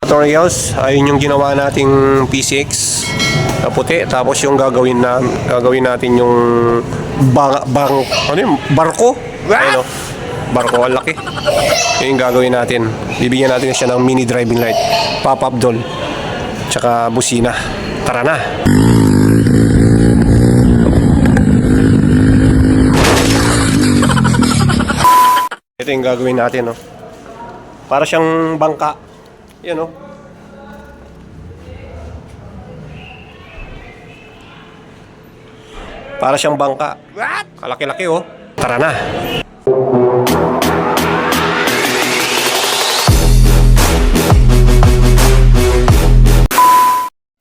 Tutorials, ayun yung ginawa nating PCX na puti. Tapos yung gagawin natin yung barko. Ayun, barko, ang laki. Yun yung gagawin natin. Bibigyan natin siya ng mini driving light, pop-up doll, tsaka busina. Tara na. Ito yung gagawin natin, no? Para siyang bangka. Yan, no? Para siyang bangka. Kalaki-laki, oh. Tara na.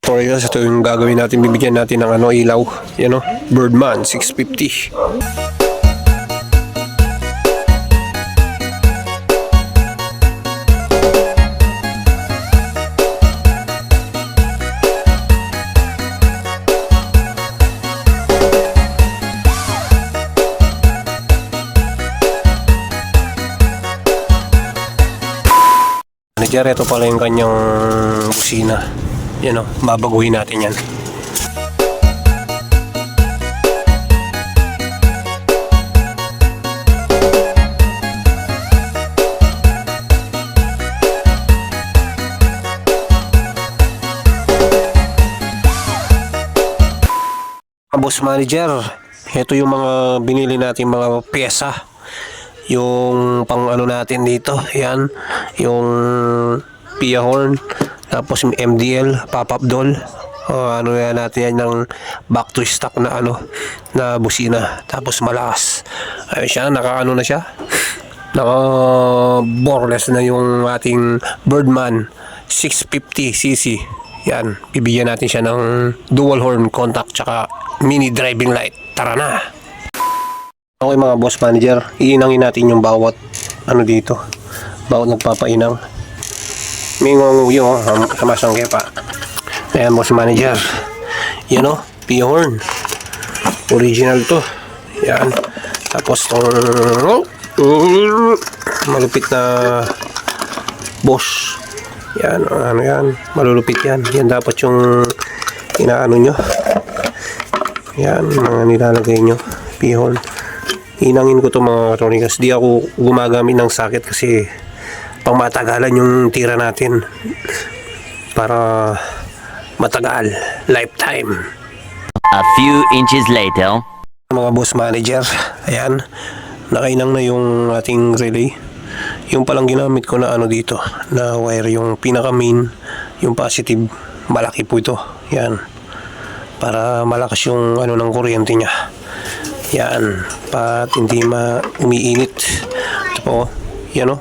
Tutorials, ito yung gagawin natin. Bibigyan natin ng ilaw. Yan, no? Birdman 650. Manager, ito pala yung kanyang busina. Yan, o, babaguhin natin yan. Boss manager, ito yung mga binili natin mga pyesa. Yung pang natin dito, yan, yung Pia horn, tapos yung MDL, pop-up doll, yan natin yan ng back to stock na na busina, tapos malakas. Ayun siya, na siya, boreless na yung ating Birdman 650cc. Yan, bibigyan natin siya ng dual horn contact tsaka mini driving light. Tara na. Okay mga boss manager, iinangin natin yung bawat dito, bawat nagpapainang. May ngunguyo, samasangke pa. Ayan boss manager, yan o, Pia horn, original to. Yan, tapos malupit na boss. Yan, yan, malulupit yan. Yan dapat yung nyo. Yan, mga nilalagay nyo, Pia horn. Inangin ko to mga katronikas. Di ako gumagamit ng sakit kasi pang matagalan yung tira natin para matagal, lifetime. A few inches later. Mga boss manager, ayan, nakainang na yung ating relay. Yung palang ginamit ko na dito na wire, yung pinaka main, yung positive, malaki po ito. Yan, para malakas yung ng kuryente niya. Yan, pat hindi umiinit. Ito po, yan o,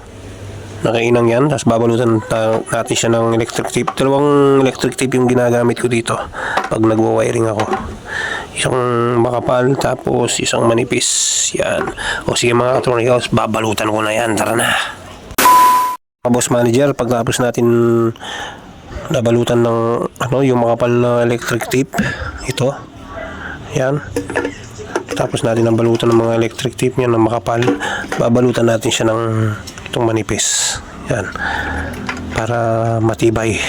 nakainang yan. Tapos babalutan natin siya ng electric tape. Dalawang electric tape yung ginagamit ko dito pag nagwa-wiring ako. Isang makapal, tapos isang manipis. Yan. O sige mga katronikos, babalutan ko na yan. Tara na. Boss manager, pagtapos natin nabalutan ng yung makapal na electric tape, ito, yan. Tapos natin ang balutan ng mga electric tape niya na makapal. Babalutan natin siya ng itong manipis. Yan. Para matibay.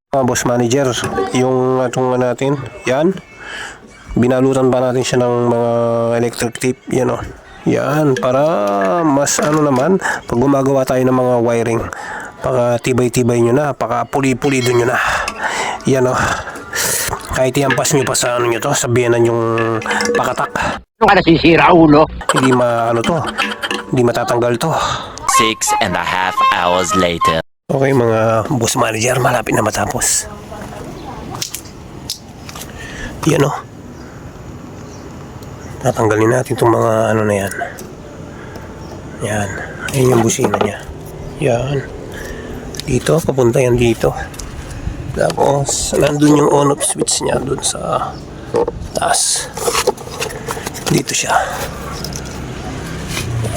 Boss manager, yung natin, yan. Binalutan pa natin siya ng mga electric tape. Yan o. Yan. Para mas naman, pag gumagawa tayo ng mga wiring, paka tibay-tibay nyo na, paka puli-pulido nyo na. Yan o. Kahit iampas nyo pa sa nyo to, sabihanan yung pakatak. Ano ka nasisira, ulo? Hindi hindi matatanggal to. 6.5 hours later. Okay mga boss manager, malapit na matapos. Yan o. Tatanggalin natin itong mga na yan. Yan. Yan yung busina niya. Yan. Dito, papunta yan dito. Tapos, nandun yung on-off switch niya dun sa taas. Dito siya.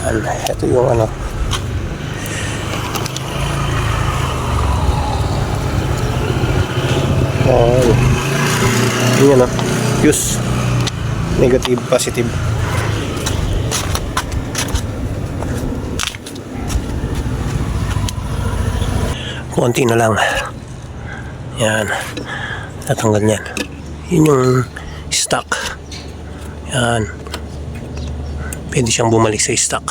Yan. Ito yung Yan. Fuse. Negative, positive. konti na lang. Yan. Tatanggal yan. Yun yung stock. Yan. Pwede siyang bumalik sa stock.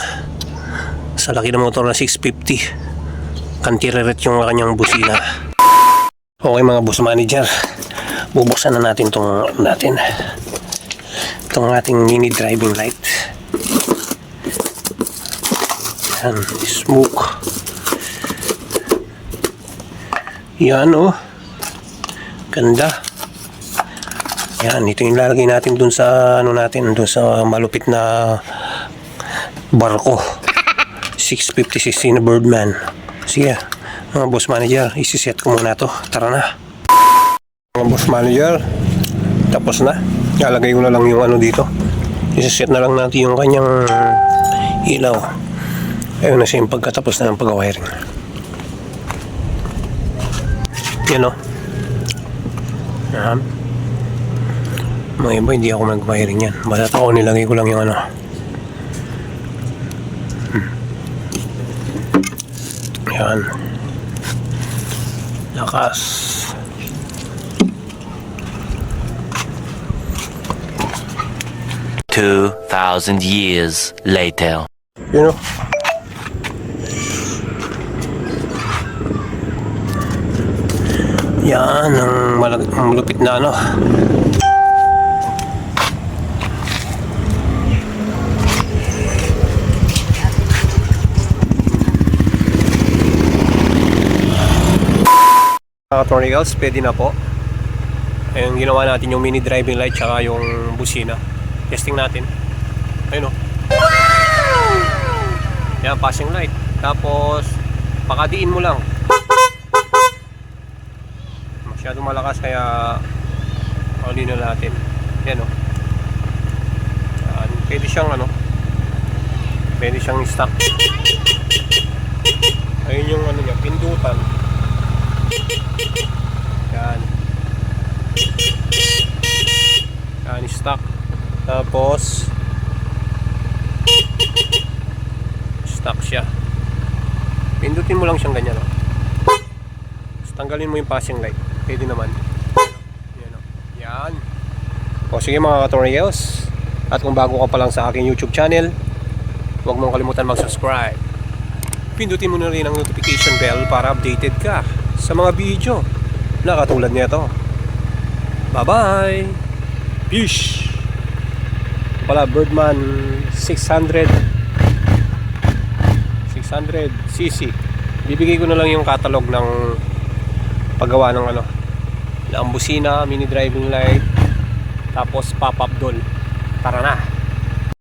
Sa laki ng motor na 650. Kantireret yung kanyang busina. Okay mga boss manager. Bubuksan na natin itong ating mini driving light. Yan. Smoke. Yan oh. Ganda. Yan, ito yung lalagay natin dun sa dun sa malupit na barko. 650cc na Birdman. Sige, mga boss manager, isiset ko muna to. Tara na. Mga boss manager, tapos na. Lalagay ko na lang yung dito. Isiset na lang natin yung kanyang ilaw. Ayun na siya yung pagkatapos na ng pag-wiring. Yan o. Mga iba hindi ako nag-wiring yan. Basta ako nilagay ko lang yung Yan. Lakas. $2,000 years later. You know? Yan ang malupit na Tornigals, pwede na po. Ayun, ginawa natin yung mini driving light tsaka yung busina. Testing natin. Ayun o. Yan, passing light. Tapos pakadiin mo lang. Masyado malakas kaya huli na natin. Yan o. Yan, pwede siyang pwede siyang stock. Ayun yung niya, pindutan. Yan. Yan, stock. Tapos stock siya. Pindutin mo lang siyang ganyan Tapos tanggalin mo yung passing light. Pwede naman. Yan Yan. O sige mga ka-Tornillos. At kung bago ka pa lang sa aking YouTube channel, huwag mong kalimutan mag-subscribe. Pindutin mo na rin ang notification bell para updated ka sa mga video na katulad nito. Bye-bye! Peace! Pala, Birdman 600cc. Bibigay ko na lang yung catalog ng paggawa ng ng busina, mini driving light, tapos pop-up doll. Tara na!